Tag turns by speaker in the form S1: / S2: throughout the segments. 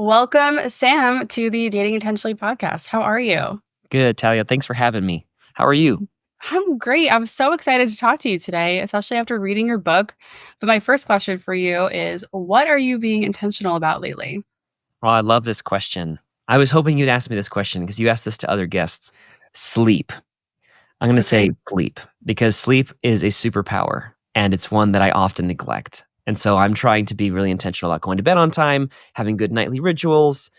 S1: Welcome, Sam, to the Dating Intentionally podcast. How are you?
S2: Good, Talia. Thanks for having me. How are you?
S1: I'm great. I'm so excited to talk to you today, especially after reading your book. But my first question for you is, what are you being intentional about lately?
S2: Oh, I love this question. I was hoping you'd ask me this question because you asked this to other guests. Sleep. I'm going to say
S1: Okay.
S2: sleep because sleep is a superpower and it's one that I often neglect. And so I'm trying to be really intentional about going to bed on time, having good nightly rituals,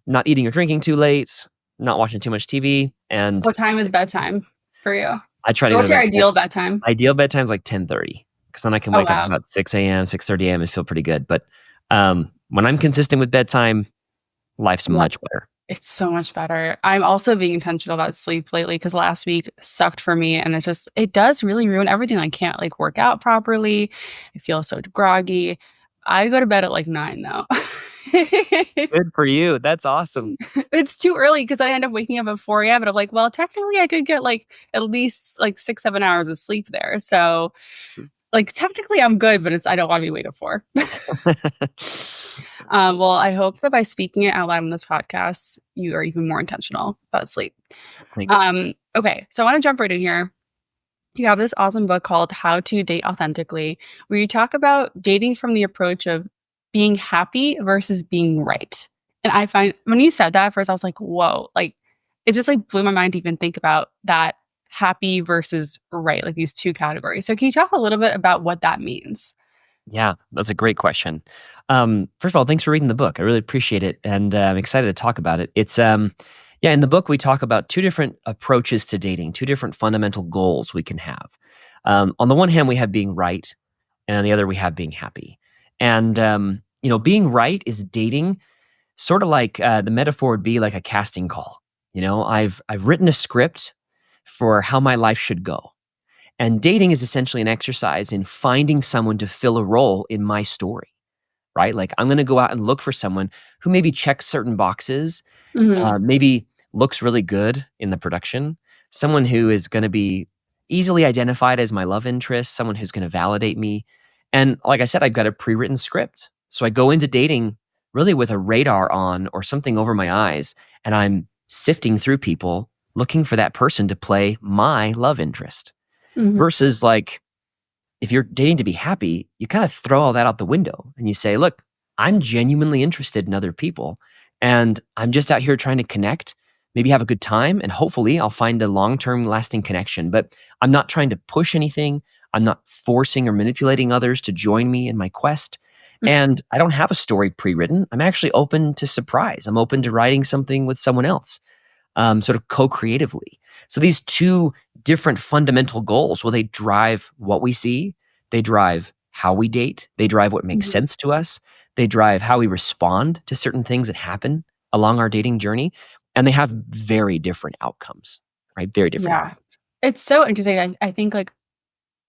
S2: not eating or drinking too late, not watching too much TV. And
S1: What time is bedtime for you?
S2: I try to
S1: Or
S2: go
S1: what's
S2: to
S1: your
S2: bed.
S1: ideal bedtime?
S2: Ideal bedtime is like 10:30 because then I can
S1: Oh,
S2: wake up
S1: wow.
S2: about 6 a.m., 6:30 a.m. and feel pretty good. But when I'm consistent with bedtime, life's
S1: Yeah.
S2: much better.
S1: It's so much better. I'm also being intentional about sleep lately because last week sucked for me and it does really ruin everything. I can't like work out properly. I feel so groggy. I go to bed at like 9 though.
S2: Good for you. That's awesome.
S1: It's too early because I end up waking up at 4 a.m. and I'm like, well, technically I did get like at least like 6, 7 hours of sleep there. So like technically I'm good, but I don't want to be awake at 4. Well, I hope that by speaking it out loud on this podcast, you are even more intentional about sleep.
S2: Thanks.
S1: Okay, so I want to jump right in here. You have this awesome book called How to Date Authentically, where you talk about dating from the approach of being happy versus being right. And I find when you said that at first, I was like, whoa, like it just like blew my mind to even think about that happy versus right, like these two categories. So can you talk a little bit about what that means?
S2: Yeah, that's a great question. First of all, thanks for reading the book. I really appreciate it, and I'm excited to talk about it. Yeah, in the book we talk about two different approaches to dating, two different fundamental goals we can have. On the one hand, we have being right, and on the other, we have being happy. And being right is dating, sort of like the metaphor would be like a casting call. I've written a script for how my life should go. And dating is essentially an exercise in finding someone to fill a role in my story, right? Like I'm going to go out and look for someone who maybe checks certain boxes,
S1: Hmm.
S2: maybe looks really good in the production, someone who is going to be easily identified as my love interest, someone who's going to validate me. And like I said, I've got a pre-written script. So I go into dating really with a radar on or something over my eyes, and I'm sifting through people looking for that person to play my love interest.
S1: Hmm.
S2: Versus like if you're dating to be happy, you kind of throw all that out the window and you say, look, I'm genuinely interested in other people and I'm just out here trying to connect, maybe have a good time, and hopefully I'll find a long-term lasting connection. But I'm not trying to push anything. I'm not forcing or manipulating others to join me in my quest. And I don't have a story pre-written. I'm actually open to surprise. I'm open to writing something with someone else, sort of co-creatively. So these two different fundamental goals, well, they drive what we see, they drive how we date, they drive what makes
S1: Hmm.
S2: sense to us, they drive how we respond to certain things that happen along our dating journey, and they have very different outcomes, right? Very different
S1: Yeah.
S2: outcomes.
S1: It's so interesting. I think like,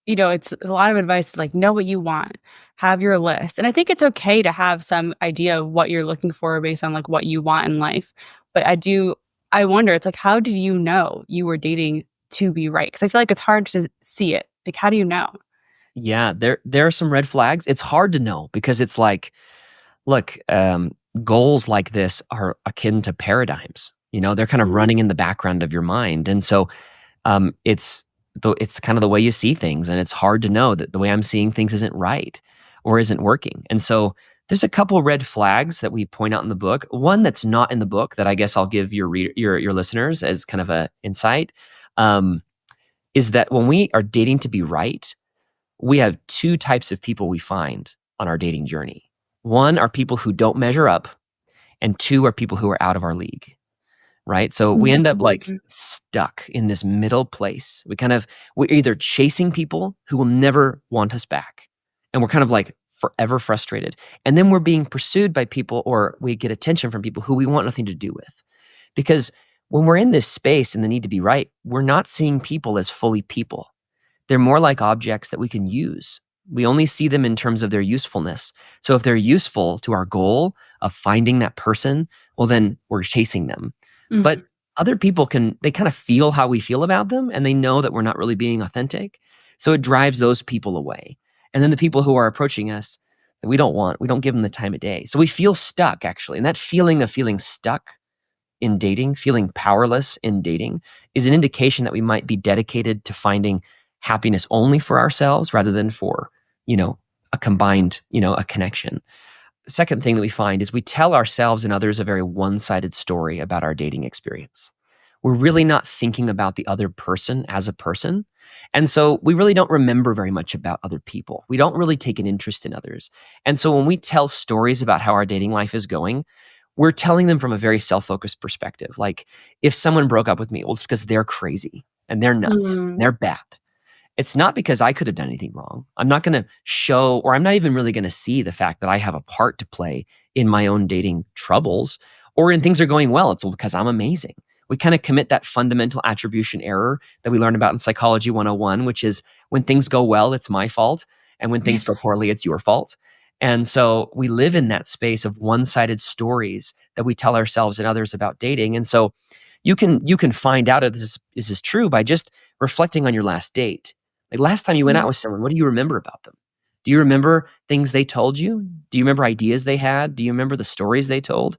S1: it's a lot of advice is like know what you want, have your list. And I think it's okay to have some idea of what you're looking for based on like what you want in life. But I wonder, it's like, how did you know you were dating to be right? Because I feel like it's hard to see it. Like, how do you know?
S2: Yeah, there are some red flags. It's hard to know because it's like, look, goals like this are akin to paradigms. They're kind of
S1: Mhm.
S2: running in the background of your mind, and so it's kind of the way you see things, and it's hard to know that the way I'm seeing things isn't right or isn't working. And so there's a couple red flags that we point out in the book. One that's not in the book that I guess I'll give your listeners as kind of a insight, um, is that when we are dating to be right, we have two types of people we find on our dating journey. One are people who don't measure up, and two are people who are out of our league, right? So we end up like
S1: Mhm.
S2: stuck in this middle place. We're either chasing people who will never want us back, and we're kind of like forever frustrated. And then we're being pursued by people, or we get attention from people who we want nothing to do with. Because when we're in this space and the need to be right, we're not seeing people as fully people. They're more like objects that we can use. We only see them in terms of their usefulness. So if they're useful to our goal of finding that person, well, then we're chasing them. But
S1: Mhm.
S2: other people they kind of feel how we feel about them, and they know that we're not really being authentic. So it drives those people away. And then the people who are approaching us, that we don't want. We don't give them the time of day. So we feel stuck, actually. And that feeling of feeling stuck in dating, feeling powerless in dating, is an indication that we might be dedicated to finding happiness only for ourselves rather than for, a combined, a connection. The second thing that we find is we tell ourselves and others a very one-sided story about our dating experience. We're really not thinking about the other person as a person. And so we really don't remember very much about other people. We don't really take an interest in others. And so when we tell stories about how our dating life is going, we're telling them from a very self-focused perspective. Like, if someone broke up with me, well, it's because they're crazy and they're nuts, and
S1: Mm.
S2: they're bad. It's not because I could have done anything wrong. I'm not going to show, or I'm not even really going to see the fact that I have a part to play in my own dating troubles or in things are going well. It's because I'm amazing. We kind of commit that fundamental attribution error that we learn about in Psychology 101, which is when things go well, it's my fault. And when things go poorly, it's your fault. And so we live in that space of one-sided stories that we tell ourselves and others about dating. And so you can find out if this is true by just reflecting on your last date. Like, last time you went out with someone, what do you remember about them? Do you remember things they told you? Do you remember ideas they had? Do you remember the stories they told?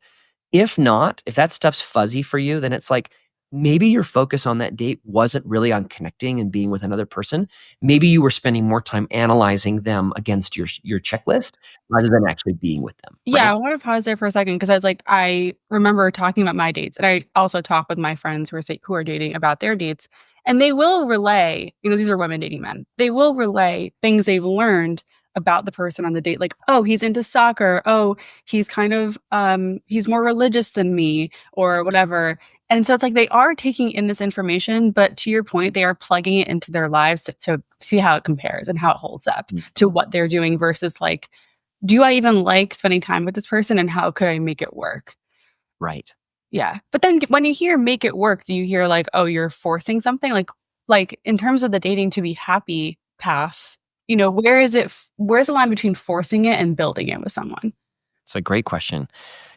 S2: If not, if that stuff's fuzzy for you, then it's like maybe your focus on that date wasn't really on connecting and being with another person. Maybe you were spending more time analyzing them against your checklist rather than actually being with them,
S1: Yeah,
S2: right?
S1: I want to pause there for a second because I remember talking about my dates, and I also talk with my friends who are dating about their dates, and they will relay, these are women dating men. They will relay things they've learned about the person on the date, like, oh, he's into soccer, oh, he's kind of he's more religious than me, or whatever. And so it's like they are taking in this information, but to your point, they are plugging it into their lives to see how it compares and how it holds up
S2: Mm.
S1: to what they're doing versus like, do I even like spending time with this person and how could I make it work?
S2: Right.
S1: Yeah. But then when you hear make it work, do you hear like, oh, you're forcing something? Like in terms of the dating to be happy path, where's the line between forcing it and building it with someone?
S2: It's a great question.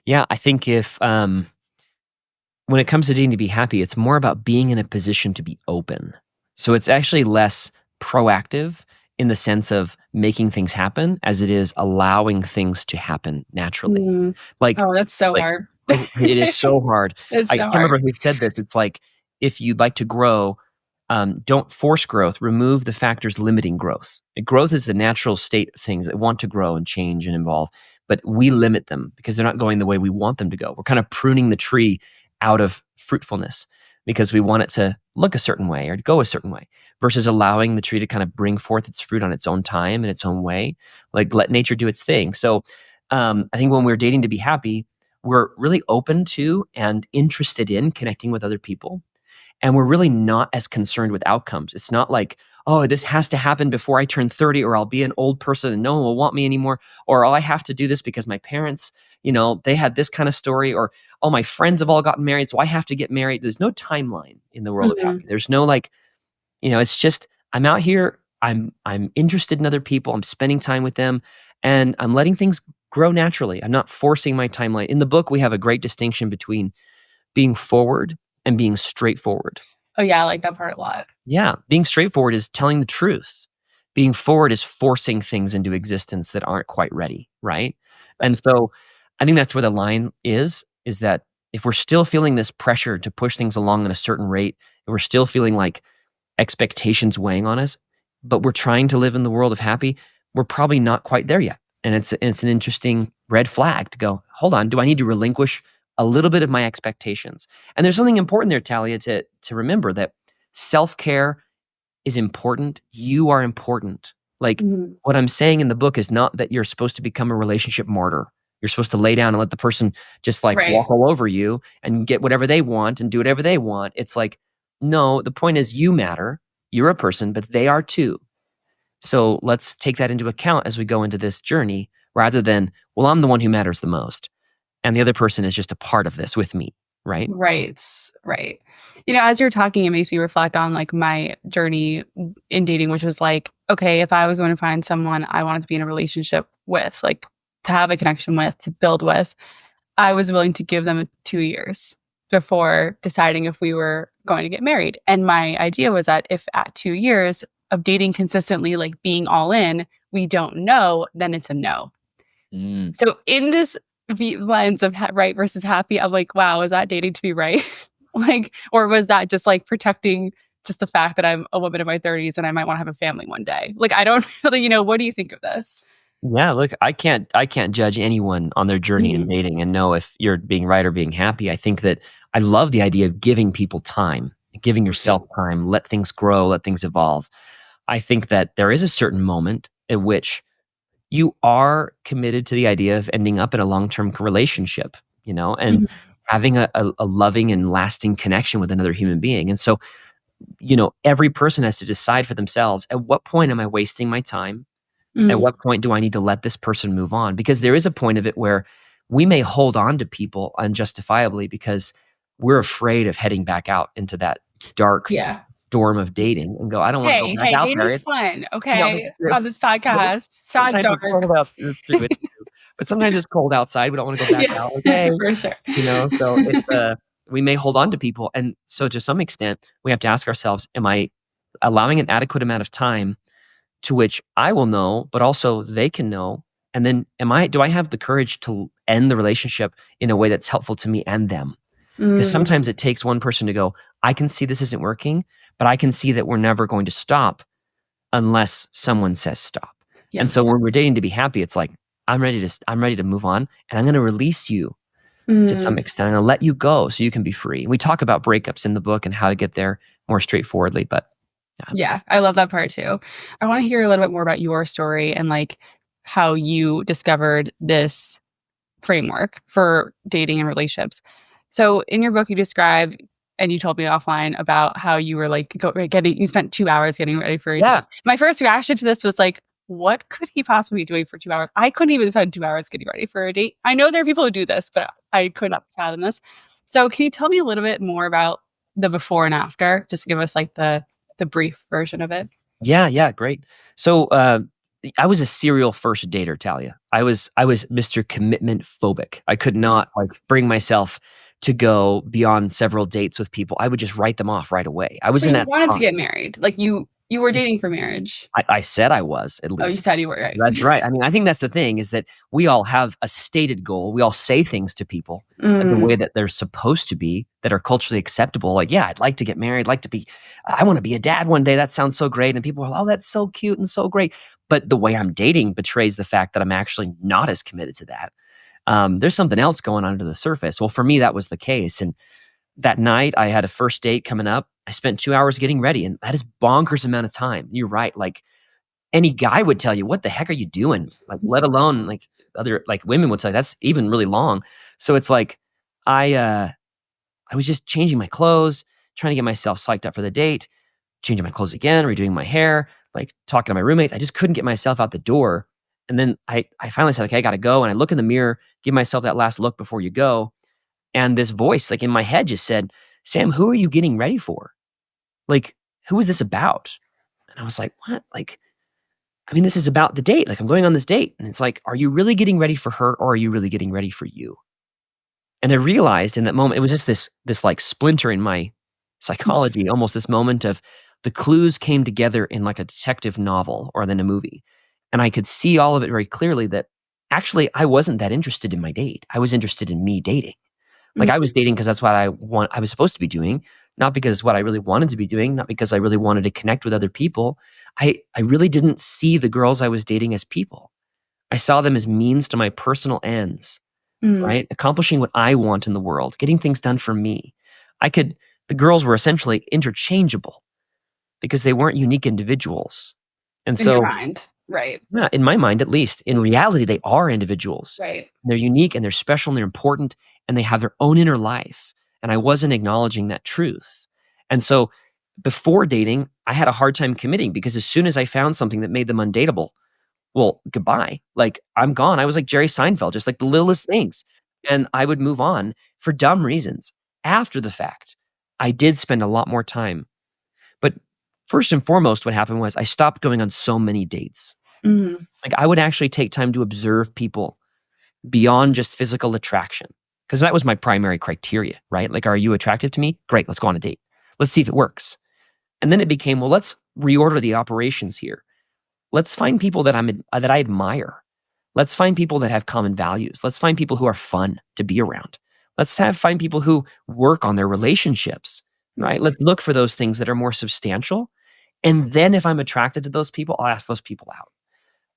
S2: Yeah, I think if when it comes to dating to be happy, it's more about being in a position to be open. So it's actually less proactive in the sense of making things happen as it is allowing things to happen naturally.
S1: Mm.
S2: Like,
S1: Oh, that's so
S2: like
S1: hard.
S2: it is so hard.
S1: It's
S2: I
S1: so
S2: can't remember
S1: hard.
S2: if we've said this. It's like, if you'd like to grow, don't force growth. Remove the factors limiting growth. Growth is the natural state of things that want to grow and change and evolve, but we limit them because they're not going the way we want them to go. We're kind of pruning the tree out of fruitfulness because we want it to look a certain way or to go a certain way, versus allowing the tree to kind of bring forth its fruit on its own time in its own way. Like, let nature do its thing. So I think when we're dating to be happy, we're really open to and interested in connecting with other people. And we're really not as concerned with outcomes. It's not like, oh, this has to happen before I turn 30 or I'll be an old person and no one will want me anymore. Or, oh, I have to do this because my parents, they had this kind of story. Or, oh, my friends have all gotten married, so I have to get married. There's no timeline in the world of
S1: Mhm.
S2: happy. There's no like, it's just, I'm out here, I'm interested in other people, I'm spending time with them, and I'm letting things grow naturally. I'm not forcing my timeline. In the book, we have a great distinction between being forward and being straightforward.
S1: Oh yeah, I like that part a lot.
S2: Yeah, being straightforward is telling the truth. Being forward is forcing things into existence that aren't quite ready, right? And so I think that's where the line is that if we're still feeling this pressure to push things along at a certain rate, and we're still feeling like expectations weighing on us, but we're trying to live in the world of happy, we're probably not quite there yet. And it's an interesting red flag to go, hold on, do I need to relinquish a little bit of my expectations? And there's something important there, Talia, to remember that self-care is important. You are important. Like,
S1: Mhm.
S2: what I'm saying in the book is not that you're supposed to become a relationship martyr. You're supposed to lay down and let the person just like
S1: Right.
S2: walk all over you and get whatever they want and do whatever they want. It's like, no, the point is you matter. You're a person, but they are too. So let's take that into account as we go into this journey rather than, well, I'm the one who matters the most. And the other person is just a part of this with me, right?
S1: Right. Right. As you're talking, it makes me reflect on like my journey in dating, which was like, okay, if I was going to find someone I wanted to be in a relationship with, like to have a connection with, to build with, I was willing to give them 2 years before deciding if we were going to get married. And my idea was that if at 2 years of dating consistently, like being all in, we don't know, then it's a no.
S2: Mm.
S1: So in this lens of right versus happy, I'm like, wow, is that dating to be right? Like, or was that just like protecting just the fact that I'm a woman in my 30s and I might want to have a family one day? Like, I don't really, what do you think of this?
S2: Yeah, look, I can't judge anyone on their journey in
S1: Mhm.
S2: dating and know if you're being right or being happy. I think that I love the idea of giving people time, giving yourself time, let things grow, let things evolve. I think that there is a certain moment at which you are committed to the idea of ending up in a long-term relationship, and
S1: Mhm.
S2: having a loving and lasting connection with another human being. And so, every person has to decide for themselves, at what point am I wasting my time? At
S1: Mhm.
S2: what point do I need to let this person move on? Because there is a point of it where we may hold on to people unjustifiably because we're afraid of heading back out into that dark
S1: Yeah.
S2: storm of dating and go, I don't want to go
S1: Hey,
S2: back
S1: hey,
S2: out
S1: dating
S2: there.
S1: is
S2: It's,
S1: fun,
S2: it's
S1: okay?
S2: true.
S1: On this
S2: But
S1: podcast. It's not
S2: sometimes it's cold
S1: dark.
S2: out. It's true. It's true. But sometimes it's cold outside. We don't want to go back
S1: Yeah,
S2: out. Okay.
S1: for sure.
S2: So we may hold on to people. And so to some extent, we have to ask ourselves, am I allowing an adequate amount of time to which I will know, but also they can know? And then do I have the courage to end the relationship in a way that's helpful to me and them? Because
S1: Mm,
S2: sometimes it takes one person to go, I can see this isn't working, but I can see that we're never going to stop unless someone says stop.
S1: yeah.
S2: And so when we're dating to be happy, it's like, I'm ready to move on and I'm going to release you to some
S1: Mm.
S2: extent. I'm going to let you go so you can be free. We talk about breakups in the book and how to get there more straightforwardly, but yeah.
S1: Yeah, I love that part too. I want to hear a little bit more about your story and like how you discovered this framework for dating and relationships. So in your book, you describe, and you told me offline about how you were like you spent 2 hours getting ready for a
S2: Yeah.
S1: date. My first reaction to this was like, what could he possibly be doing for 2 hours? I couldn't even spend 2 hours getting ready for a date. I know there are people who do this, but I could not fathom this. So can you tell me a little bit more about the before and after? Just give us like the brief version of it.
S2: Yeah, yeah, great. So, I was a serial first dater, Talia. I was Mr. Commitment phobic. I could not like bring myself to go beyond several dates with people. I would just write them off right away. I was
S1: But
S2: in
S1: you
S2: that
S1: wanted to
S2: spot.
S1: get married. Like you were dating for marriage.
S2: I said I was, at
S1: Oh, you
S2: least.
S1: said you were, right.
S2: That's right. I mean, I think that's the thing is that we all have a stated goal. We all say things to people the way
S1: Mm,
S2: that they're supposed to be, that are culturally acceptable. Like, yeah, I'd like to get married, I want to be a dad one day. That sounds so great. And people are, oh, that's so cute and so great. But the way I'm dating betrays the fact that I'm actually not as committed to that. There's something else going on under the surface. Well, for me, that was the case. And that night, I had a first date coming up. I spent 2 hours getting ready, and that is bonkers amount of time. You're right. Like, any guy would tell you, "What the heck are you doing?" Like, let alone like other like women would say that's even really long. So it's like I uh I was just changing my clothes, trying to get myself psyched up for the date, changing my clothes again, redoing my hair, like talking to my roommates. I just couldn't get myself out the door. And then I finally said, "Okay, I got to go." And I look in the mirror, give myself that last look before you go, and this voice like in my head just said, "Sam, who are you getting ready for? Like, who is this about?" And I was like, "What?" Like, I mean, this is about the date. Like, I'm going on this date. And it's like, are you really getting ready for her or are you really getting ready for you? And I realized in that moment, it was just this like splinter in my psychology, almost this moment of the clues came together in like a detective novel or then a movie. And I could see all of it very clearly that actually I wasn't that interested in my date. I was interested in me dating. Like, I was
S1: mm,
S2: dating because that's what I was supposed to be doing, not because what I really wanted to be doing, not because I really wanted to connect with other people. I really didn't see the girls I was dating as people. I saw them as means to my personal ends,
S1: mm,
S2: right? Accomplishing what I want in the world, getting things done for me. I could the girls were essentially interchangeable because they weren't unique individuals. And
S1: in your
S2: so,
S1: mind. Right.
S2: yeah, in my mind at least, in reality, they are individuals.
S1: Right.
S2: They're unique and they're special and they're important and they have their own inner life. And I wasn't acknowledging that truth. And so before dating, I had a hard time committing because as soon as I found something that made them undateable, well, goodbye. Like, I'm gone. I was like Jerry Seinfeld, just like the littlest things. And I would move on for dumb reasons. After the fact, I did spend a lot more time. But first and foremost, what happened was I stopped going on so many dates.
S1: Mm,
S2: Like, I would actually take time to observe people beyond just physical attraction, because that was my primary criteria, right? Like, are you attractive to me? Great, let's go on a date. Let's see if it works. And then it became, well, let's reorder the operations here. Let's find people that I admire. Let's find people that have common values. Let's find people who are fun to be around. Find people who work on their relationships, right? Let's look for those things that are more substantial. And then if I'm attracted to those people, I'll ask those people out.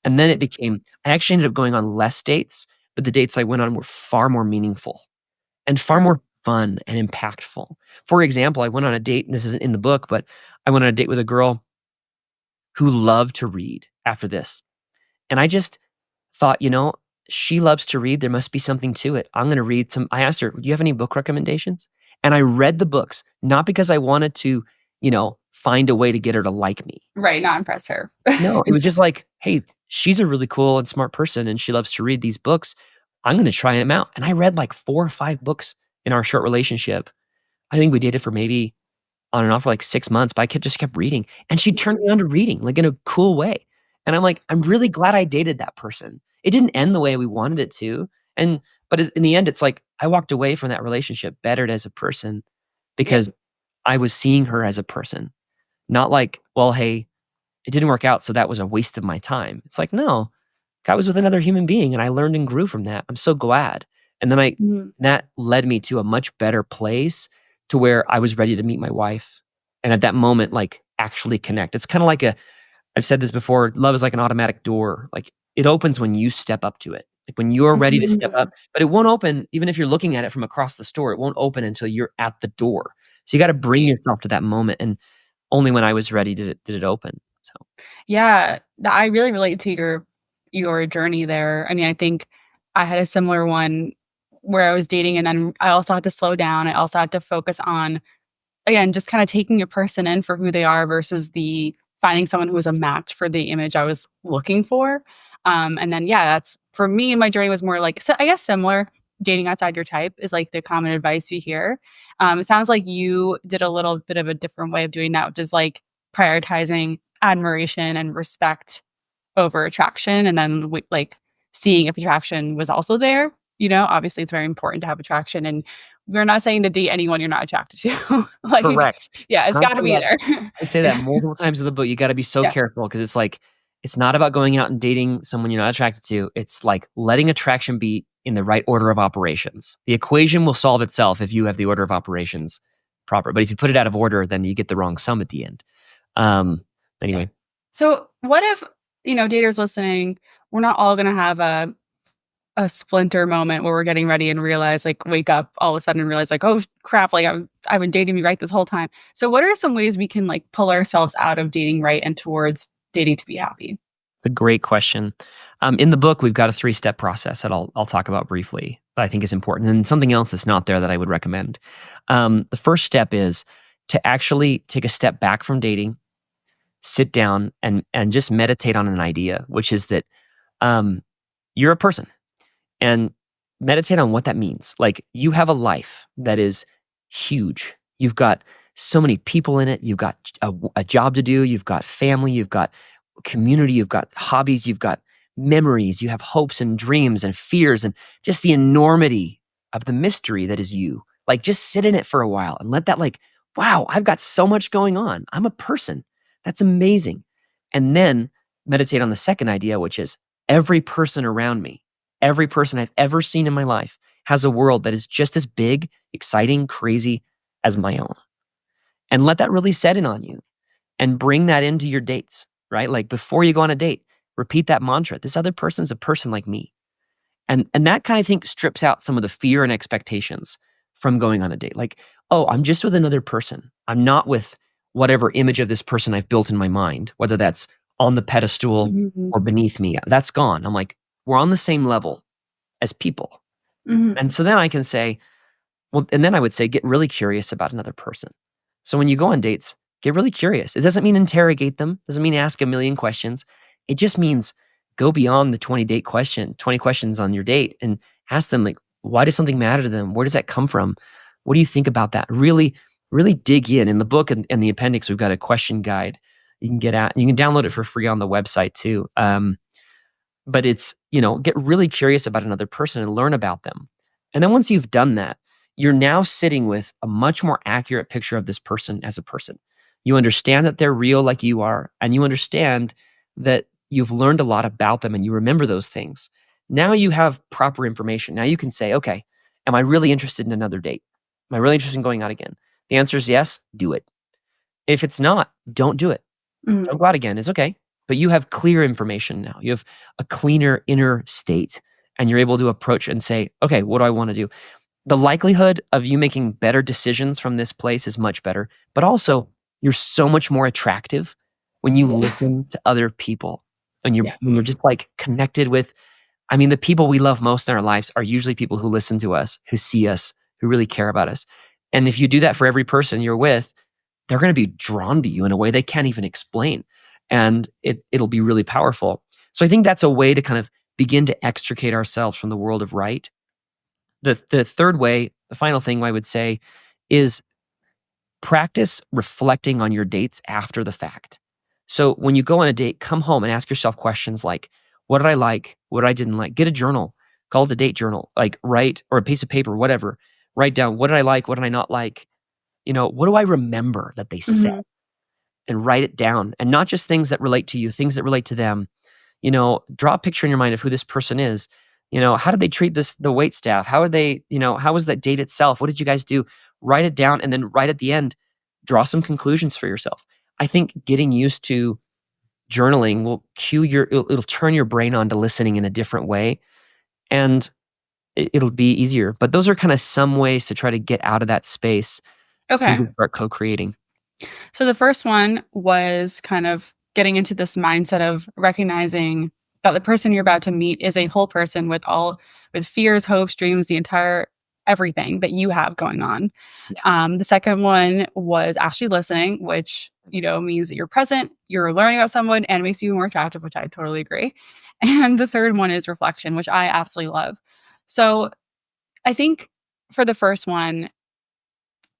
S2: And then I actually ended up going on less dates, but the dates I went on were far more meaningful and far more fun and impactful. For example, I went on a date, and this isn't in the book, but I went on a date with a girl who loved to read after this. And I just thought, she loves to read. There must be something to it. I'm going to read some. I asked her, do you have any book recommendations? And I read the books, not because I wanted to, find a way to get her to like me.
S1: Right, not impress her.
S2: No, it was just like, hey, she's a really cool and smart person and she loves to read these books. I'm going to try them out. And I read like 4 or 5 books in our short relationship. I think we dated for maybe on and off for like 6 months, but just kept reading. And she turned me on to reading, like in a cool way. And I'm like, I'm really glad I dated that person. It didn't end the way we wanted it to. But in the end, it's like I walked away from that relationship bettered as a person because I was seeing her as a person. Not like, well, hey, it didn't work out, so that was a waste of my time. It's like, no, I was with another human being and I learned and grew from that. I'm so glad. And then that led me to a much better place to where I was ready to meet my wife. And at that moment, like actually connect. It's kind of like I've said this before, love is like an automatic door. Like it opens when you step up to it. Like when you're ready to step up, but it won't open, even if you're looking at it from across the store, it won't open until you're at the door. So you got to bring yourself to that moment. And only when I was ready did it open. So
S1: Yeah, I really relate to your journey there. I mean, I think I had a similar one where I was dating and then I also had to slow down. I also had to focus on, again, just kind of taking a person in for who they are versus the finding someone who was a match for the image I was looking for. And then, yeah, that's for me, my journey was more like, so I guess similar. Dating outside your type is like the common advice you hear. It sounds like you did a little bit of a different way of doing that, which is like prioritizing admiration and respect over attraction. And then like seeing if attraction was also there. Obviously it's very important to have attraction, and we're not saying to date anyone you're not attracted to. Like,
S2: correct.
S1: yeah, it's got to be there.
S2: I say that multiple times in the book. You got to be so
S1: Yeah.
S2: careful because it's like, it's not about going out and dating someone you're not attracted to. It's like letting attraction be in the right order of operations. The equation will solve itself if you have the order of operations proper. But if you put it out of order, then you get the wrong sum at the end. Anyway.
S1: So what if, daters listening, we're not all going to have a splinter moment where we're getting ready and realize, like, wake up all of a sudden and realize, like, oh crap, like I've been dating me right this whole time. So what are some ways we can like pull ourselves out of dating right and towards dating to be happy?
S2: A great question. In the book, we've got a 3-step process that I'll talk about briefly that I think is important, and something else that's not there that I would recommend. The first step is to actually take a step back from dating, sit down, and just meditate on an idea, which is that you're a person, and meditate on what that means. Like you have a life that is huge. You've got so many people in it. You've got a job to do. You've got family. You've got community. You've got hobbies. You've got memories. You have hopes and dreams and fears and just the enormity of the mystery that is you. Like just sit in it for a while and let that wow, I've got so much going on. I'm a person. That's amazing. And then meditate on the second idea, which is every person around me, every person I've ever seen in my life has a world that is just as big, exciting, crazy as my own. And let that really set in on you and bring that into your dates, right? Like before you go on a date, repeat that mantra. This other person's a person like me. And that kind of thing strips out some of the fear and expectations from going on a date. Like, oh, I'm just with another person. I'm not with whatever image of this person I've built in my mind, whether that's on the pedestal or beneath me. That's gone. I'm like, we're on the same level as people. And so then I can say, well, and then I would say, get really curious about another person. So when you go on dates, get really curious. It doesn't mean interrogate them. It doesn't mean ask a million questions. It just means go beyond the 20 questions on your date and ask them, like, why does something matter to them? Where does that come from? What do you think about that? Really, really dig in. In the book and the appendix, we've got a question guide you can get at. You can download it for free on the website too. But it's, get really curious about another person and learn about them. And then once you've done that, you're now sitting with a much more accurate picture of this person as a person. You understand that they're real like you are, and you understand that you've learned a lot about them and you remember those things. Now you have proper information. Now you can say, okay, am I really interested in another date? Am I really interested in going out again? The answer is yes, do it. If it's not, don't do it.
S1: Mhm.
S2: Don't go out again. It's okay. But you have clear information now. You have a cleaner inner state, and you're able to approach and say, okay, what do I want to do? The likelihood of you making better decisions from this place is much better. But also, you're so much more attractive when you
S1: Yeah.
S2: listen to other people and
S1: Yeah.
S2: when you're just like connected with, I mean, the people we love most in our lives are usually people who listen to us, who see us, who really care about us. And if you do that for every person you're with, they're going to be drawn to you in a way they can't even explain. And it'll be really powerful. So I think that's a way to kind of begin to extricate ourselves from the world of right. The third way, the final thing I would say is practice reflecting on your dates after the fact. So when you go on a date, come home and ask yourself questions like, what did I like? What I didn't like? Get a journal, call it a date journal, like write, or a piece of paper, whatever. Write down, what did I like? What did I not like? What do I remember that they said?
S1: Mhm.
S2: And write it down, and not just things that relate to you, things that relate to them. Draw a picture in your mind of who this person is. How did they treat the wait staff? How are they, how was that date itself? What did you guys do? Write it down, and then right at the end, draw some conclusions for yourself. I think getting used to journaling will it'll turn your brain on to listening in a different way, and it'll be easier. But those are kind of some ways to try to get out of that space so you
S1: Okay.
S2: can start co-creating.
S1: So the first one was kind of getting into this mindset of recognizing that the person you're about to meet is a whole person with fears, hopes, dreams, the entire everything that you have going on.
S2: Yeah.
S1: The second one was actually listening, which means that you're present, you're learning about someone, and makes you more attractive, which I totally agree. And the third one is reflection, which I absolutely love. So I think for the first one,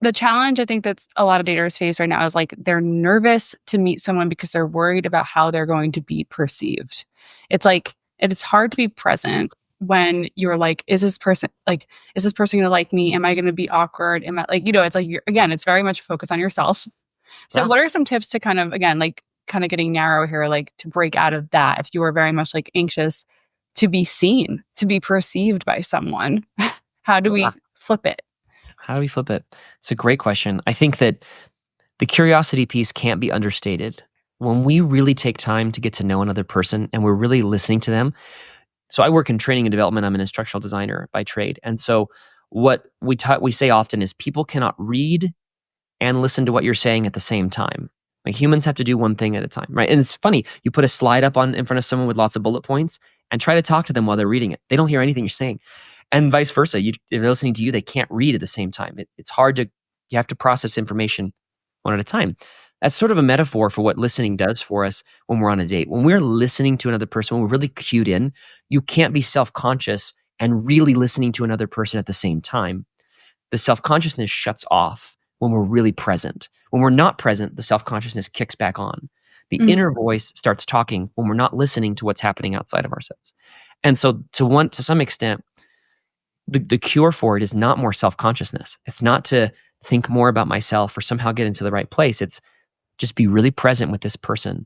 S1: the challenge I think that's a lot of daters face right now is like they're nervous to meet someone because they're worried about how they're going to be perceived. It's like it's hard to be present when you're like, is this person going to like me? Am I going to be awkward? Am I like, it's like again, it's very much focused on yourself. So
S2: Yeah.
S1: what are some tips to kind of again, like kind of getting narrow here, like to break out of that if you are very much like anxious to be seen, to be perceived by someone? How do
S2: Yeah.
S1: we flip it?
S2: How do we flip it? It's a great question. I think that the curiosity piece can't be understated. When we really take time to get to know another person and we're really listening to them. So I work in training and development. I'm an instructional designer by trade. And so what we say often is people cannot read and listen to what you're saying at the same time. Like humans have to do one thing at a time, right? And it's funny, you put a slide up in front of someone with lots of bullet points and try to talk to them while they're reading it. They don't hear anything you're saying. And vice versa. If they're listening to you, they can't read at the same time. It's hard you have to process information one at a time. That's sort of a metaphor for what listening does for us when we're on a date. When we're listening to another person, when we're really cued in, you can't be self-conscious and really listening to another person at the same time. The self-consciousness shuts off when we're really present. When we're not present, the self-consciousness kicks back on. The
S1: Mhm.
S2: inner voice starts talking when we're not listening to what's happening outside of ourselves. And so to some extent, the cure for it is not more self-consciousness. It's not to think more about myself or somehow get into the right place. It's just be really present with this person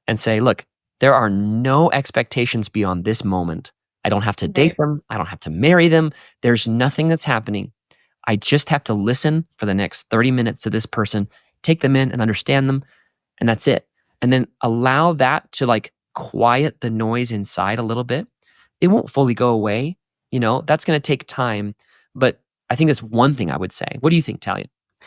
S2: and say, look, there are no expectations beyond this moment. I don't have to date
S1: Right.
S2: them. I don't have to marry them. There's nothing that's happening. I just have to listen for the next 30 minutes to this person, take them in and understand them, and that's it. And then allow that to like quiet the noise inside a little bit. It won't fully go away. That's going to take time. But I think that's one thing I would say. What do you think, Talia?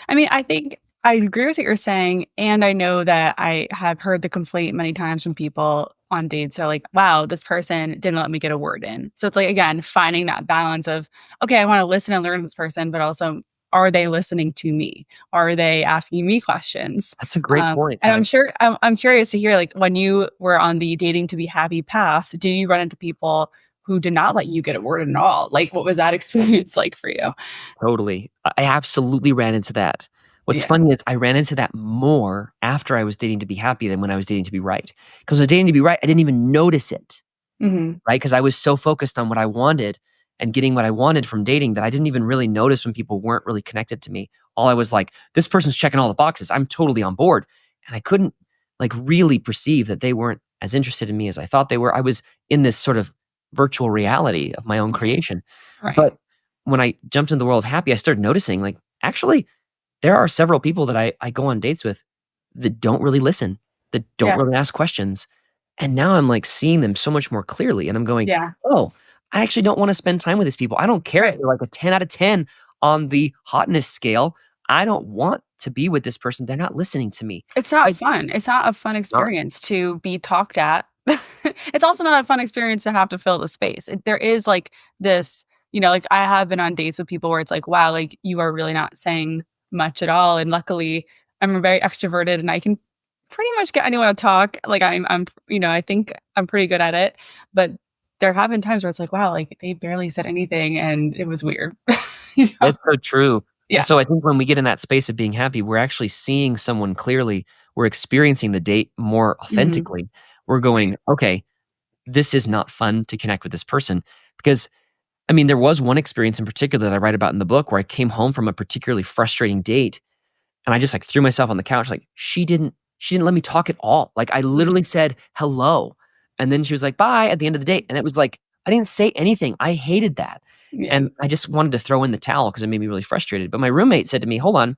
S1: I mean, I think I agree with what you're saying. And I know that I have heard the complaint many times from people on dates. They're like, wow, this person didn't let me get a word in. So it's like, again, finding that balance of, okay, I want to listen and learn this person, but also, are they listening to me? Are they asking me questions?
S2: That's a great point,
S1: And
S2: Talia.
S1: I'm curious to hear, like, when you were on the dating to be happy path, did you run into people who did not let you get a word in at all? Like, what was that experience like for you?
S2: Totally. I absolutely ran into that. What's
S1: Yeah.
S2: funny is I ran into that more after I was dating to be happy than when I was dating to be right. Because when dating to be right, I didn't even notice it,
S1: Hmm.
S2: right? Because I was so focused on what I wanted and getting what I wanted from dating that I didn't even really notice when people weren't really connected to me. All I was like, this person's checking all the boxes. I'm totally on board. And I couldn't like really perceive that they weren't as interested in me as I thought they were. I was in this sort of virtual reality of my own creation.
S1: Right.
S2: But when I jumped into the world of Happy, I started noticing like, actually, there are several people that I go on dates with that don't really listen, that don't
S1: Yeah.
S2: really ask questions. And now I'm like seeing them so much more clearly. And I'm going,
S1: Yeah.
S2: oh, I actually don't want to spend time with these people. I don't care if
S1: Right.
S2: they're like a 10 out of 10 on the hotness scale. I don't want to be with this person. They're not listening to me.
S1: It's not
S2: I
S1: fun. It's not a fun
S2: not.
S1: experience to be talked at. It's also not a fun experience to have to fill the space. There is like this, like I have been on dates with people where it's like, wow, like you are really not saying much at all. And luckily, I'm very extroverted and I can pretty much get anyone to talk. Like I think I'm pretty good at it. But there have been times where it's like, wow, like they barely said anything and it was weird. you know?
S2: It's so true. And
S1: Yeah.
S2: so I think when we get in that space of being happy, we're actually seeing someone clearly. We're experiencing the date more
S1: Hmm.
S2: authentically. We're
S1: Right.
S2: going, okay, this is not fun to connect with this person. Because, I mean, there was one experience in particular that I write about in the book where I came home from a particularly frustrating date and I just like threw myself on the couch. Like she didn't let me talk at all. Like I
S1: Mm.
S2: literally said hello. And then she was like, bye at the end of the date. And it was like, I didn't say anything. I hated that.
S1: Yeah.
S2: And I just wanted to throw in the towel because it made me really frustrated. But my roommate said to me, hold on.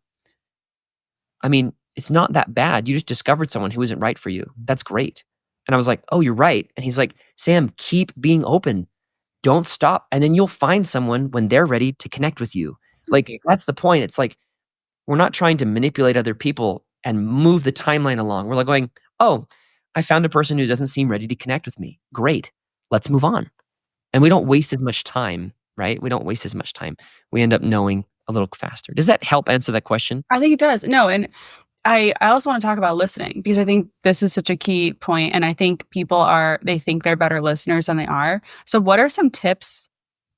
S2: I mean, it's not that bad. You just discovered someone who isn't right for you. That's great. And I was like, oh, you're right. And he's like, Sam, keep being open. Don't stop. And then you'll find someone when they're ready to connect with you. Like,
S1: Right.
S2: that's the point. It's like, we're not trying to manipulate other people and move the timeline along. We're like going, oh, I found a person who doesn't seem ready to connect with me. Great. Let's move on. And we don't waste as much time, right? We don't waste as much time. We end up knowing a little faster. Does that help answer that question?
S1: I think it does. No, and I also want to talk about listening because I think this is such a key point, and I think they think they're better listeners than they are. So, what are some tips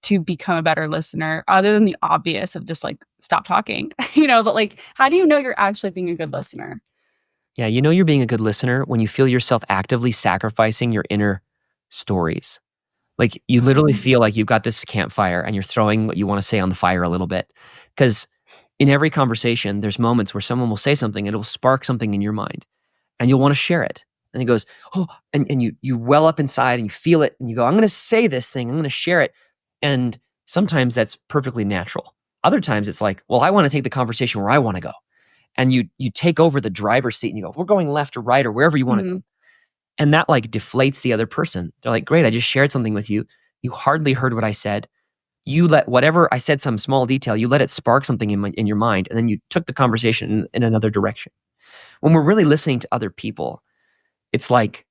S1: to become a better listener other than the obvious of just like stop talking, but like, how do you know you're actually being a good listener?
S2: Yeah, you know you're being a good listener when you feel yourself actively sacrificing your inner stories. Like you literally
S1: Um,
S2: feel like you've got this campfire and you're throwing what you want to say on the fire a little bit. Because in every conversation, there's moments where someone will say something and it will spark something in your mind and you'll want to share it. And he goes, oh, and you well up inside and you feel it and you go, I'm going to say this thing, I'm going to share it. And sometimes that's perfectly natural. Other times it's like, well, I want to take the conversation where I want to go. And you take over the driver's seat and you go, we're going left or right or wherever you want to go.
S1: mhm.
S2: And that like deflates the other person. They're like, great, I just shared something with you. You hardly heard what I said. You let whatever I said, some small detail, you let it spark something in your mind. And then you took the conversation in another direction. When we're really listening to other people, it's like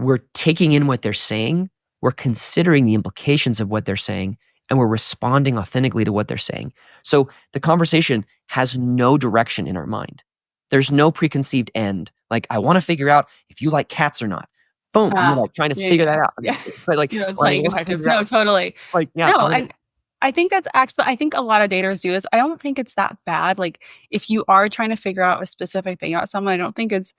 S2: we're taking in what they're saying, we're considering the implications of what they're saying, and we're responding authentically to what they're saying. So the conversation has no direction in our mind. There's no preconceived end. Like, I want to figure out if you like cats or not. Boom. And you're like trying to
S1: Yeah,
S2: figure
S1: yeah,
S2: that out. I'm
S1: yeah.
S2: just right, like, or I
S1: Playing
S2: want to
S1: detective.
S2: figure out,
S1: No, totally.
S2: like, yeah,
S1: No,
S2: I'm gonna,
S1: and I think that's actually, I think a lot of daters do this. I don't think it's that bad. Like, if you are trying to figure out a specific thing about someone, I think it's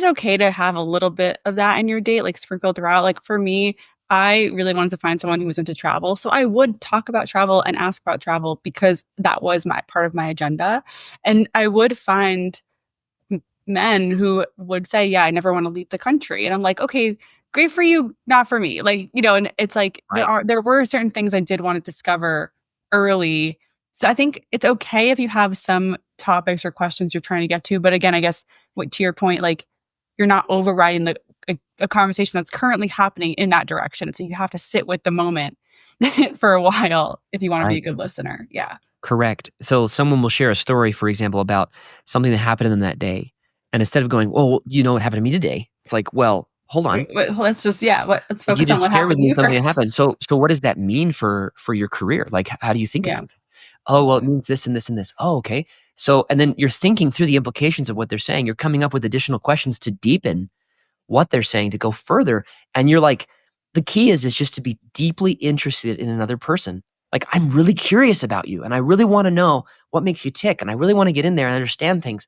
S1: okay to have a little bit of that in your date, like sprinkled throughout. Like for me, I really wanted to find someone who was into travel. So I would talk about travel and ask about travel because that was my part of my agenda. And I would find men who would say, yeah, I never want to leave the country. And I'm like, okay, great for you, not for me. Like, and it's like
S2: right,
S1: there were certain things I did want to discover early. So I think it's okay if you have some topics or questions you're trying to get to. But again, I guess to your point, like you're not overriding a conversation that's currently happening in that direction. So you have to sit with the moment for a while if you want to be
S2: right.
S1: a good listener. Yeah.
S2: Correct. So someone will share a story, for example, about something that happened in that day. And instead of going, well, you know what happened to me today? It's like, well, hold on.
S1: Wait, well, let's just let's
S2: You
S1: focus on
S2: just
S1: what
S2: share with
S1: happened to
S2: me
S1: you
S2: something that happened.
S1: first.
S2: So what does that mean for your career? Like, how do you think
S1: Yeah.
S2: about it? Oh, well, it means this and this and this. Oh, okay. So, and then you're thinking through the implications of what they're saying. You're coming up with additional questions to deepen what they're saying, to go further. And you're like, the key is just to be deeply interested in another person. Like, I'm really curious about you and I really want to know what makes you tick. And I really want to get in there and understand things.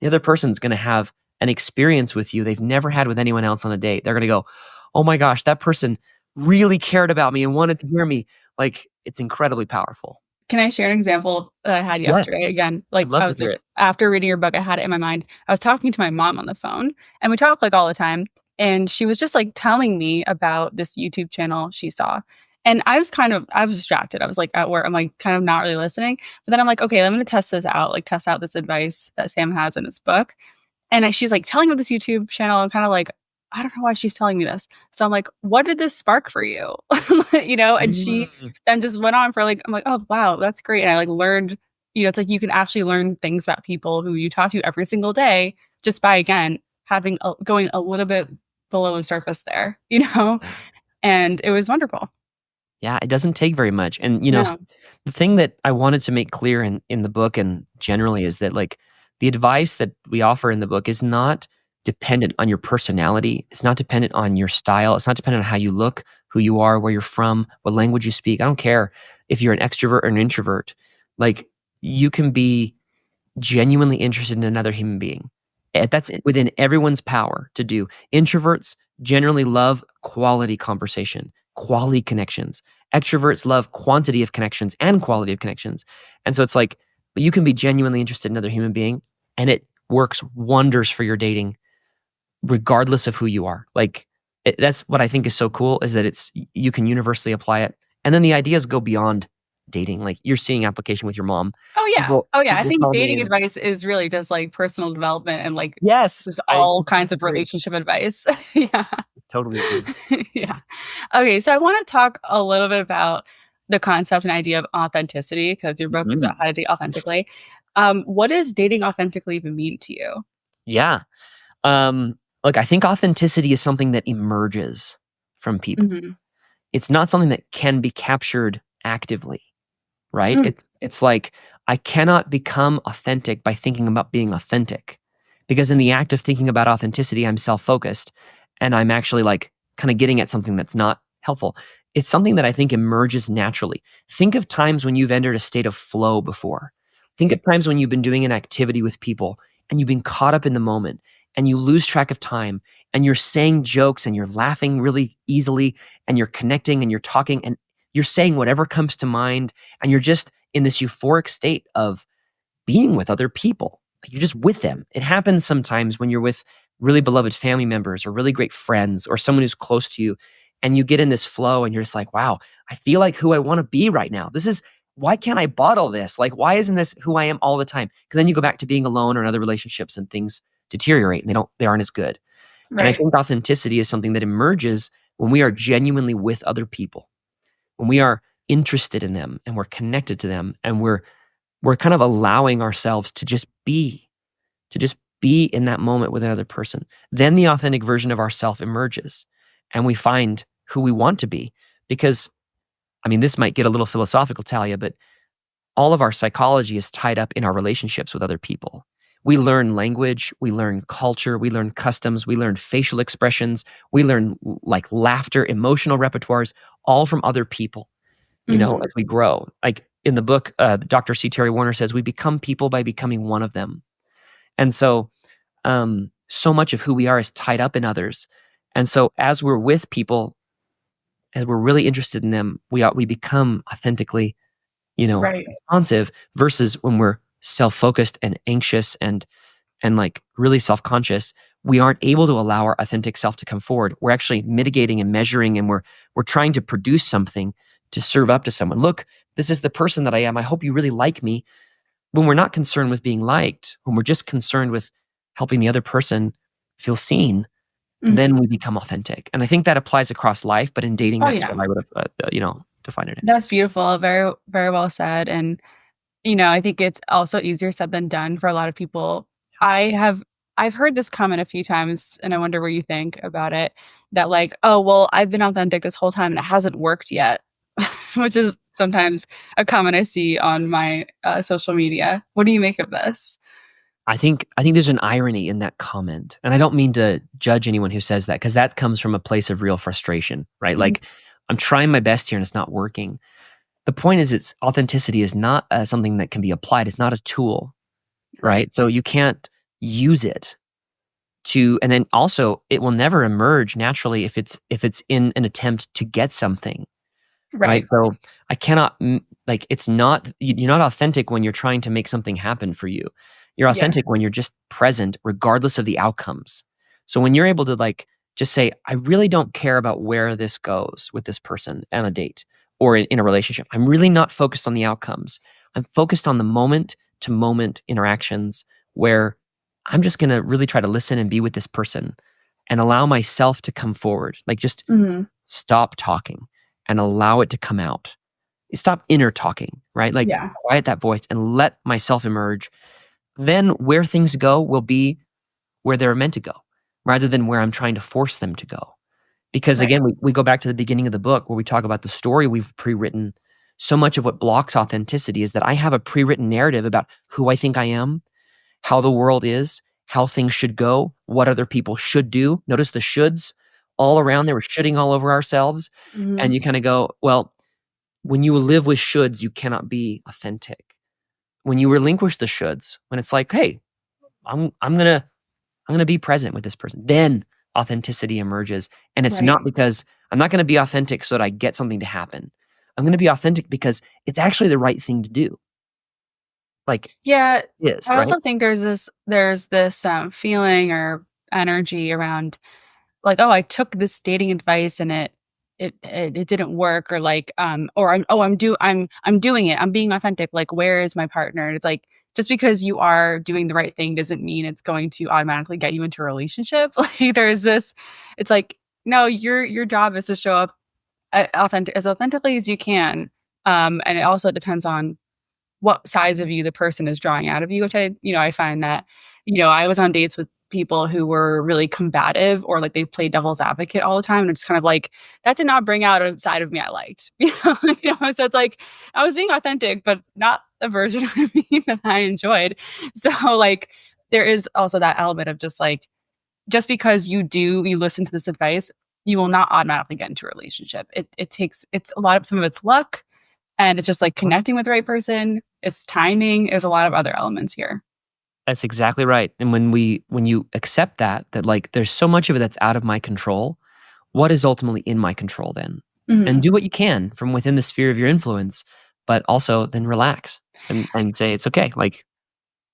S2: The other person's going to have an experience with you they've never had with anyone else on a date. They're going to go, oh my gosh, that person really cared about me and wanted to hear me. Like, it's incredibly powerful.
S1: Can I share an example that I had
S2: Yes,
S1: yesterday? Again,
S2: I'd
S1: like
S2: love
S1: I
S2: to
S1: was
S2: hear
S1: like,
S2: it.
S1: after reading your book, I had it in my mind. I was talking to my mom on the phone and we talk like all the time. and she was just like telling me about this YouTube channel she saw. And I was distracted. I was like at work. I'm like kind of not really listening. But then I'm like, okay, I'm going to test this out, like test out this advice that Sam has in his book. And she's like telling me this YouTube channel. I'm kind of like, I don't know why she's telling me this. So I'm like, what did this spark for you? You know? And she
S2: Mm.
S1: then just went on for like, I'm like, oh, wow, that's great. And I like learned, you know, it's like you can actually learn things about people who you talk to every single day just by, again, going a little bit below the surface there, you know?
S2: Yeah.
S1: And it was wonderful.
S2: Yeah, it doesn't take very much. And
S1: No.
S2: the thing that I wanted to make clear in the book and generally is that like the advice that we offer in the book is not dependent on your personality. It's not dependent on your style. It's not dependent on how you look, who you are, where you're from, what language you speak. I don't care if you're an extrovert or an introvert. Like you can be genuinely interested in another human being. That's within everyone's power to do. Introverts generally love quality conversation, quality connections. Extroverts love quantity of connections and quality of connections. And so it's like you can be genuinely interested in another human being and it works wonders for your dating regardless of who you are. Like that's what I think is so cool is that you can universally apply it. And then the ideas go beyond dating. Like you're seeing application with your mom.
S1: Oh yeah.
S2: People
S1: Oh yeah. I
S2: people
S1: think
S2: tell me
S1: dating
S2: that
S1: advice is really just like personal development and like
S2: yes,
S1: there's
S2: I
S1: all kinds
S2: completely
S1: of
S2: agree.
S1: relationship advice. Yeah.
S2: Totally agree.
S1: Yeah. Okay. So I want to talk a little bit about the concept and idea of authenticity because your book is about
S2: Mhm.
S1: how to date authentically. What does dating authentically even mean to you?
S2: Yeah. Look, I think authenticity is something that emerges from people.
S1: Hmm.
S2: It's not something that can be captured actively, right?
S1: Mm,
S2: It's like I cannot become authentic by thinking about being authentic. Because in the act of thinking about authenticity, I'm self-focused and I'm actually like kind of getting at something that's not helpful. It's something that I think emerges naturally. Think of times when you've entered a state of flow before. Think of times when you've been doing an activity with people and you've been caught up in the moment and you lose track of time and you're saying jokes and you're laughing really easily and you're connecting and you're talking and you're saying whatever comes to mind and you're just in this euphoric state of being with other people. Like you're just with them. It happens sometimes when you're with really beloved family members or really great friends or someone who's close to you and you get in this flow and you're just like, wow, I feel like who I want to be right now. Why can't I bottle this? Like, why isn't this who I am all the time? Because then you go back to being alone or in other relationships and things deteriorate and they aren't as good. And I
S1: right.
S2: think authenticity is something that emerges when we are genuinely with other people, when we are interested in them and we're connected to them and we're kind of allowing ourselves to just be in that moment with another person. Then the authentic version of ourself emerges and we find who we want to be. Because, I mean, this might get a little philosophical, Talia, but all of our psychology is tied up in our relationships with other people. We learn language, we learn culture, we learn customs, we learn facial expressions, we learn like laughter, emotional repertoires, all from other people,
S1: Hmm.
S2: as we grow. Like in the book, Dr. C. Terry Warner says, we become people by becoming one of them. And so, so much of who we are is tied up in others. And so as we're with people, as we're really interested in them, we become authentically,
S1: Right.
S2: responsive versus when we're self-focused and anxious and like really self-conscious, we aren't able to allow our authentic self to come forward. We're actually mitigating and measuring and we're trying to produce something to serve up to someone. Look, this is the person that I am. I hope you really like me. When we're not concerned with being liked, when we're just concerned with helping the other person feel seen, then
S1: Hmm.
S2: we become authentic. And I think that applies across life, but in dating,
S1: Oh
S2: that's
S1: yeah.
S2: what I would have, define it as.
S1: That's beautiful. Very, very well said. And you know, I think it's also easier said than done for a lot of people. I have I've heard this comment a few times and I wonder what you think about it that like, oh, well, I've been authentic this whole time and it hasn't worked yet, which is sometimes a comment I see on my social media. What do you make of this?
S2: I think there's an irony in that comment. And I don't mean to judge anyone who says that because that comes from a place of real frustration, right?
S1: Mhm.
S2: Like I'm trying my best here and it's not working. The point is it's authenticity is not something that can be applied. It's not a tool,
S1: Right.
S2: right? So you can't use it and then also it will never emerge naturally if it's in an attempt to get something, right?
S1: Right.
S2: So I cannot like it's not you're not authentic when you're trying to make something happen for you. You're
S1: Yeah.
S2: authentic when you're just present regardless of the outcomes. So when you're able to like just say, I really don't care about where this goes with this person on a date or in a relationship. I'm really not focused on the outcomes. I'm focused on the moment to moment interactions where I'm just going to really try to listen and be with this person and allow myself to come forward. Like just
S1: Hmm.
S2: stop talking and allow it to come out. Stop inner talking, right? Like
S1: Yeah.
S2: quiet that voice and let myself emerge. Then where things go will be where they're meant to go rather than where I'm trying to force them to go. Because
S1: Right.
S2: again, we go back to the beginning of the book where we talk about the story we've pre-written. So much of what blocks authenticity is that I have a pre-written narrative about who I think I am, how the world is, how things should go, what other people should do. Notice the shoulds all around there. We're shoulding all over ourselves.
S1: Hmm.
S2: And you kind of go, well, when you live with shoulds, you cannot be authentic. When you relinquish the shoulds, when it's like, hey, I'm gonna be present with this person, then authenticity emerges. And it's
S1: Right.
S2: not because I'm not gonna be authentic so that I get something to happen. I'm gonna be authentic because it's actually the right thing to do. Like
S1: Yeah.
S2: it is,
S1: I
S2: right?
S1: also think there's this feeling or energy around like, oh, I took this dating advice and it didn't work, or like, or I'm doing it. I'm being authentic. Like, where is my partner? And it's like, just because you are doing the right thing doesn't mean it's going to automatically get you into a relationship. Like, there's this, it's like, no, your job is to show up as authentically as you can. And it also depends on what sides of you the person is drawing out of you, which I find that, I was on dates with people who were really combative or like they play devil's advocate all the time. And it's kind of like, that did not bring out a side of me I liked, so it's like, I was being authentic, but not the version of me that I enjoyed. So like, there is also that element of just like, just because you listen to this advice, you will not automatically get into a relationship. It takes, it's a lot of, some of it's luck, and it's just like connecting with the right person. It's timing. There's a lot of other elements here.
S2: That's exactly right. And when you accept that like there's so much of it that's out of my control, what is ultimately in my control then? And
S1: Mhm.
S2: do what you can from within the sphere of your influence, but also then relax and say it's okay. Like,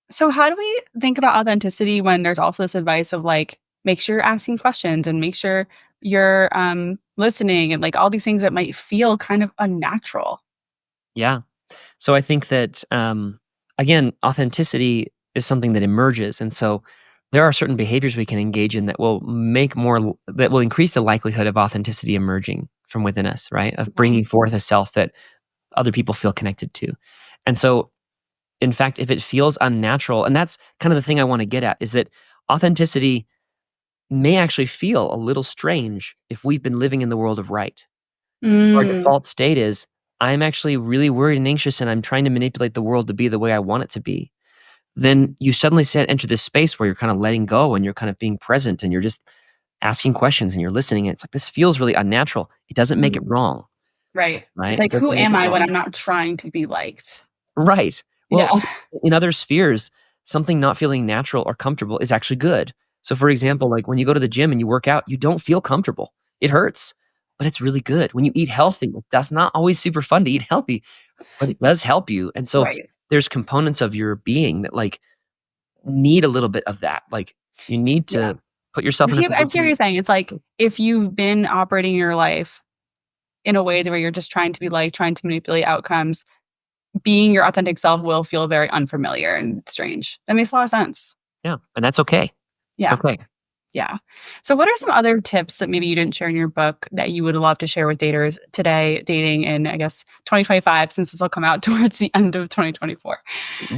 S1: So how do we think about authenticity when there's also this advice of like, make sure you're asking questions and make sure you're listening and like all these things that might feel kind of unnatural?
S2: yeah. So I think that again, authenticity is something that emerges, and so there are certain behaviors we can engage in that will that will increase the likelihood of authenticity emerging from within us, right? Of
S1: Yeah.
S2: bringing forth a self that other people feel connected to. And so, in fact, if it feels unnatural, and that's kind of the thing I want to get at, is that authenticity may actually feel a little strange if we've been living in the world of right. Our
S1: Mm,
S2: default state is, I'm actually really worried and anxious and I'm trying to manipulate the world to be the way I want it to be. Then you suddenly enter this space where you're kind of letting go and you're kind of being present and you're just asking questions and you're listening. And it's like, this feels really unnatural. It doesn't make it
S1: mm,
S2: wrong,
S1: right. It's
S2: right? It
S1: like, who
S2: doesn't make
S1: am
S2: it
S1: I when
S2: wrong.
S1: I'm not trying to be liked?
S2: Right.
S1: Yeah.
S2: Well, in other spheres, something not feeling natural or comfortable is actually good. So, for example, like when you go to the gym and you work out, you don't feel comfortable. It hurts, but it's really good. When you eat healthy, that's not always super fun to eat healthy, but it does help you. And so
S1: Right.
S2: there's components of your being that like need a little bit of that. Like you need
S1: Yeah.
S2: to put yourself in a
S1: I see what
S2: position.
S1: you're saying. It's like if you've been operating your life in a way where you're just trying to be like trying to manipulate outcomes, being your authentic self will feel very unfamiliar and strange. That makes a lot of sense.
S2: Yeah. And that's okay. It's
S1: Yeah.
S2: okay.
S1: Yeah. So what are some other tips that maybe you didn't share in your book that you would love to share with daters today, dating in, I guess, 2025, since this will come out towards the end of 2024?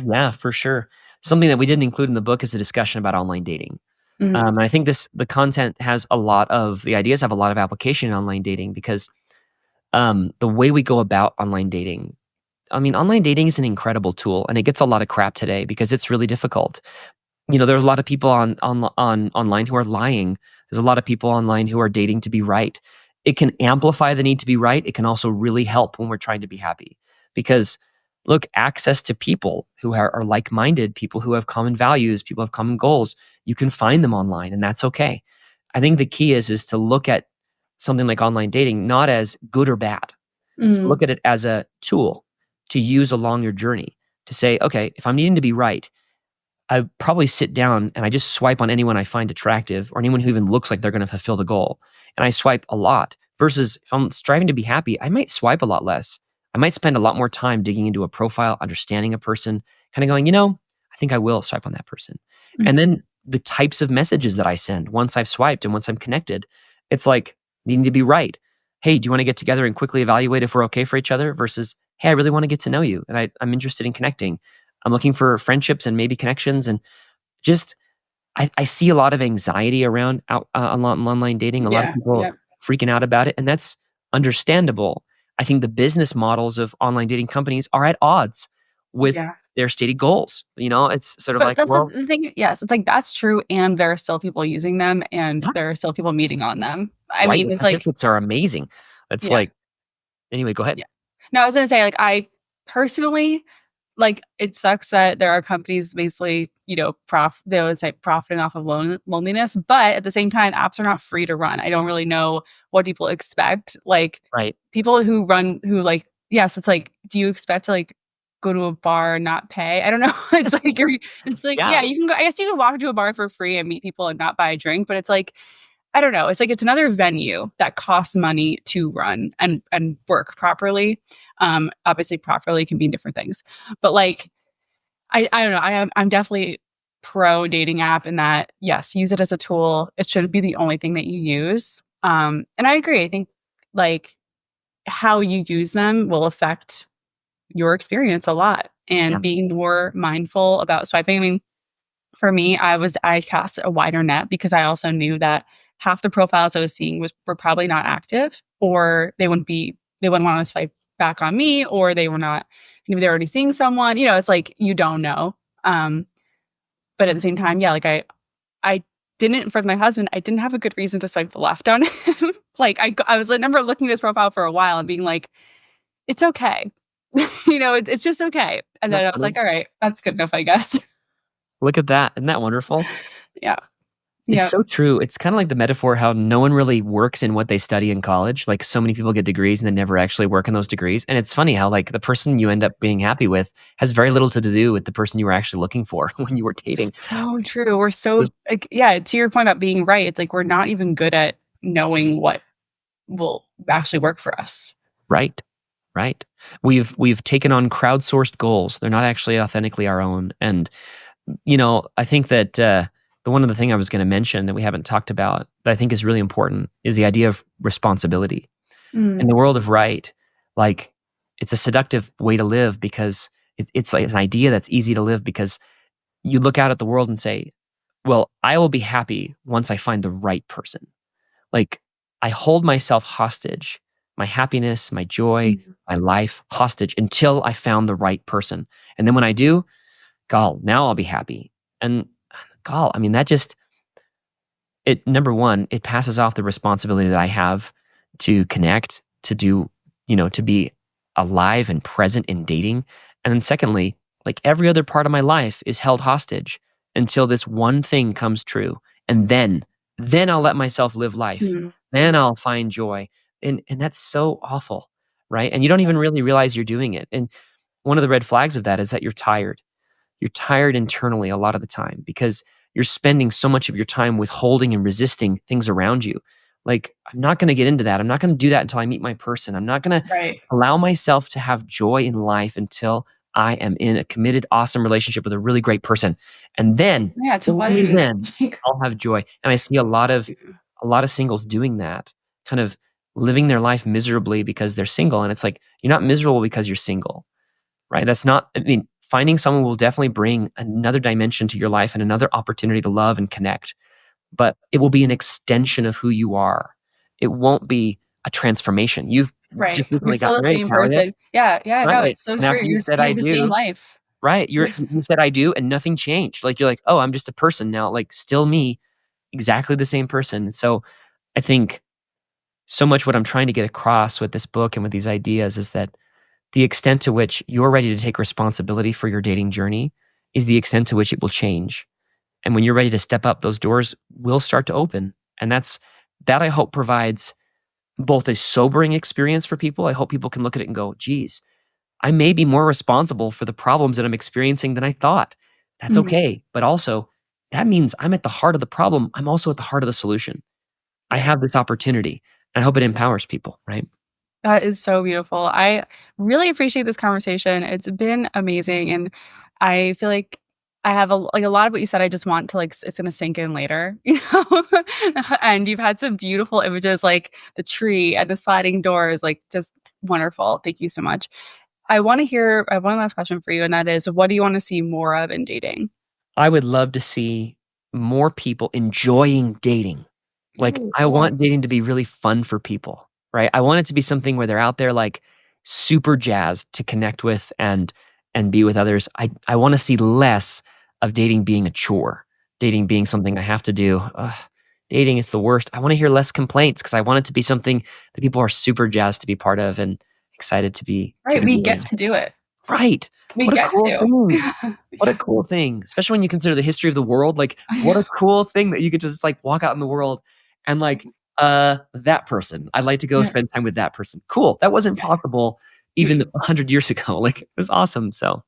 S2: Yeah, for sure. Something that we didn't include in the book is a discussion about online dating.
S1: Mhm.
S2: And I think the content has a lot of the ideas have a lot of application in online dating because the way we go about online dating, I mean, online dating is an incredible tool and it gets a lot of crap today because it's really difficult. There's a lot of people on online who are lying. There's a lot of people online who are dating to be right. It can amplify the need to be right. It can also really help when we're trying to be happy. Because look, access to people who are like-minded, people who have common values, people who have common goals, you can find them online and that's okay. I think the key is to look at something like online dating not as good or bad. To
S1: Mhm.
S2: look at it as a tool to use along your journey to say, okay, if I'm needing to be right, I probably sit down and I just swipe on anyone I find attractive or anyone who even looks like they're going to fulfill the goal. And I swipe a lot versus if I'm striving to be happy, I might swipe a lot less. I might spend a lot more time digging into a profile, understanding a person, kind of going, I think I will swipe on that person. And
S1: Mhm.
S2: then the types of messages that I send once I've swiped and once I'm connected, it's like needing to be right. Hey, do you want to get together and quickly evaluate if we're okay for each other versus, hey, I really want to get to know you and I'm interested in connecting. I'm looking for friendships and maybe connections and just I see a lot of anxiety around online dating. A lot of
S1: Yeah.
S2: people
S1: Yep.
S2: freaking out about it, and that's understandable. I think the business models of online dating companies are at odds with
S1: Yeah.
S2: their stated goals. It's sort of
S1: But
S2: like,
S1: that's
S2: well,
S1: the thing. Yes, it's like that's true, and there are still people using them, and
S2: yeah,
S1: there are still people meeting on them. I
S2: right.
S1: mean,
S2: The
S1: it's like,
S2: statistics are amazing. It's
S1: yeah,
S2: like, anyway, go ahead.
S1: yeah. No, I was gonna say, like, I personally, like, it sucks that there are companies basically, they would say profiting off of loneliness, but at the same time, apps are not free to run. I don't really know what people expect. Like,
S2: Right.
S1: people who like, yes, it's like, do you expect to like go to a bar and not pay? I don't know. It's like it's like,
S2: Yeah.
S1: yeah, you can go. I guess you can walk into a bar for free and meet people and not buy a drink, but it's like, I don't know. It's like it's another venue that costs money to run and work properly. Obviously, properly can mean different things, but like I don't know. I'm definitely pro dating app in that yes, use it as a tool. It should be the only thing that you use. And I agree. I think like how you use them will affect your experience a lot,
S2: Yeah.
S1: and being more mindful about swiping. I mean, for me, I cast a wider net because I also knew that half the profiles I was seeing were probably not active, or they wouldn't want to swipe back on me, or they were not, maybe they're already seeing someone. It's like you don't know. Um, but at the same time, yeah, like I didn't, for my husband, I didn't have a good reason to swipe left on him. Like I was, I remember looking at his profile for a while and being like, it's okay. It's just okay. And
S2: Isn't that
S1: then I was
S2: funny?
S1: like, all right, that's good enough, I guess.
S2: Look at that. Isn't that wonderful?
S1: Yeah.
S2: It's
S1: Yeah.
S2: so true. It's kind of like the metaphor how no one really works in what they study in college. Like so many people get degrees and then never actually work in those degrees. And it's funny how like the person you end up being happy with has very little to do with the person you were actually looking for when you were dating.
S1: So true. We're so
S2: Just
S1: like, yeah, to your point about being right, it's like we're not even good at knowing what will actually work for us.
S2: right, right. We've taken on crowdsourced goals. They're not actually authentically our own. And I think that the one other thing I was going to mention that we haven't talked about that I think is really important is the idea of responsibility. In
S1: Mm.
S2: the world of right, like it's a seductive way to live because it's like an idea that's easy to live because you look out at the world and say, well, I will be happy once I find the right person. Like I hold myself hostage, my happiness, my joy,
S1: Mm.
S2: my life hostage until I found the right person. And then when I do, gall, now I'll be happy. And gall, I mean, that just, it, number one, it passes off the responsibility that I have to connect, to do, to be alive and present in dating. And then secondly, like every other part of my life is held hostage until this one thing comes true. And then I'll let myself live life.
S1: Mm.
S2: Then I'll find joy. And that's so awful, right? And you don't even really realize you're doing it. And one of the red flags of that is that you're tired. You're tired internally a lot of the time because you're spending so much of your time withholding and resisting things around you. Like, I'm not going to get into that. I'm not going to do that until I meet my person. I'm not going to
S1: Right.
S2: allow myself to have joy in life until I am in a committed, awesome relationship with a really great person. And then,
S1: Yeah,
S2: only
S1: totally.
S2: then, I'll have joy. And I see a lot of singles doing that, kind of living their life miserably because they're single. And it's like, you're not miserable because you're single, right? That's not, I mean, finding someone will definitely bring another dimension to your life and another opportunity to love and connect, but it will be an extension of who you are. It won't be a transformation. You've
S1: Right.
S2: just
S1: You're
S2: recently
S1: still
S2: gotten
S1: the
S2: married,
S1: same
S2: Talia,
S1: person. Yeah, yeah, no,
S2: right?
S1: it's so
S2: And
S1: true.
S2: after you said
S1: You
S2: I
S1: have the same
S2: do,
S1: life.
S2: right? You said I do, and nothing changed. Like you're like, oh, I'm just a person now. Like still me, exactly the same person. So I think so much what I'm trying to get across with this book and with these ideas is that the extent to which you're ready to take responsibility for your dating journey is the extent to which it will change. And when you're ready to step up, those doors will start to open. And that I hope provides both a sobering experience for people. I hope people can look at it and go, geez, I may be more responsible for the problems that I'm experiencing than I thought. That's
S1: Mhm.
S2: okay. But also, that means I'm at the heart of the problem. I'm also at the heart of the solution. I
S1: Yeah.
S2: have this opportunity. And I hope it empowers people, right?
S1: That is so beautiful. I really appreciate this conversation. It's been amazing, and I feel like I have a lot of what you said. I just want to it's gonna sink in later, you know. And you've had some beautiful images, like the tree and the sliding doors, like just wonderful. Thank you so much. I have one last question for you, and that is, what do you want to see more of in dating?
S2: I would love to see more people enjoying dating. Like,
S1: Ooh,
S2: I
S1: cool.
S2: want dating to be really fun for people, right? I want it to be something where they're out there like super jazzed to connect with and be with others. I want to see less of dating being a chore, dating being something I have to do. Ugh, dating is the worst. I want to hear less complaints because I want it to be something that people are super jazzed to be part of and excited to
S1: Right,
S2: be
S1: we
S2: doing.
S1: get to do it.
S2: Right.
S1: We
S2: What a
S1: get
S2: cool
S1: to.
S2: thing. What a
S1: Yeah.
S2: cool thing, especially when you consider the history of the world, like, what a cool thing that you could just, like, walk out in the world and, like, that person, I'd like to go
S1: Yeah.
S2: spend time with that person. Cool, that wasn't possible even 100 years ago, like, it was awesome, so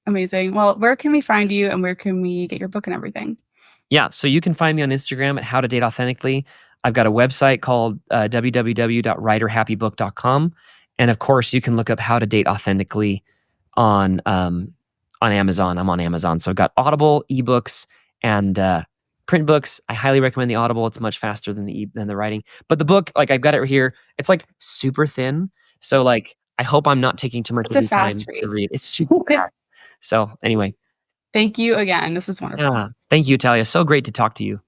S1: Amazing. Well, where can we find you and where can we get your book and everything?
S2: yeah, so you can find me on Instagram at How to Date Authentically. I've got a website called www.writerhappybook.com, and of course, you can look up How to Date Authentically on Amazon. I'm on Amazon, so I've got Audible, ebooks, and print books. I highly recommend the Audible. It's much faster than the writing. But the book, like I've got it here. It's like super thin, so like I hope I'm not taking too much
S1: It's
S2: of
S1: a
S2: your
S1: fast
S2: time to
S1: read.
S2: read. It's super fast. So anyway,
S1: Thank you again. This is wonderful.
S2: yeah, thank you, Talia. So great to talk to you.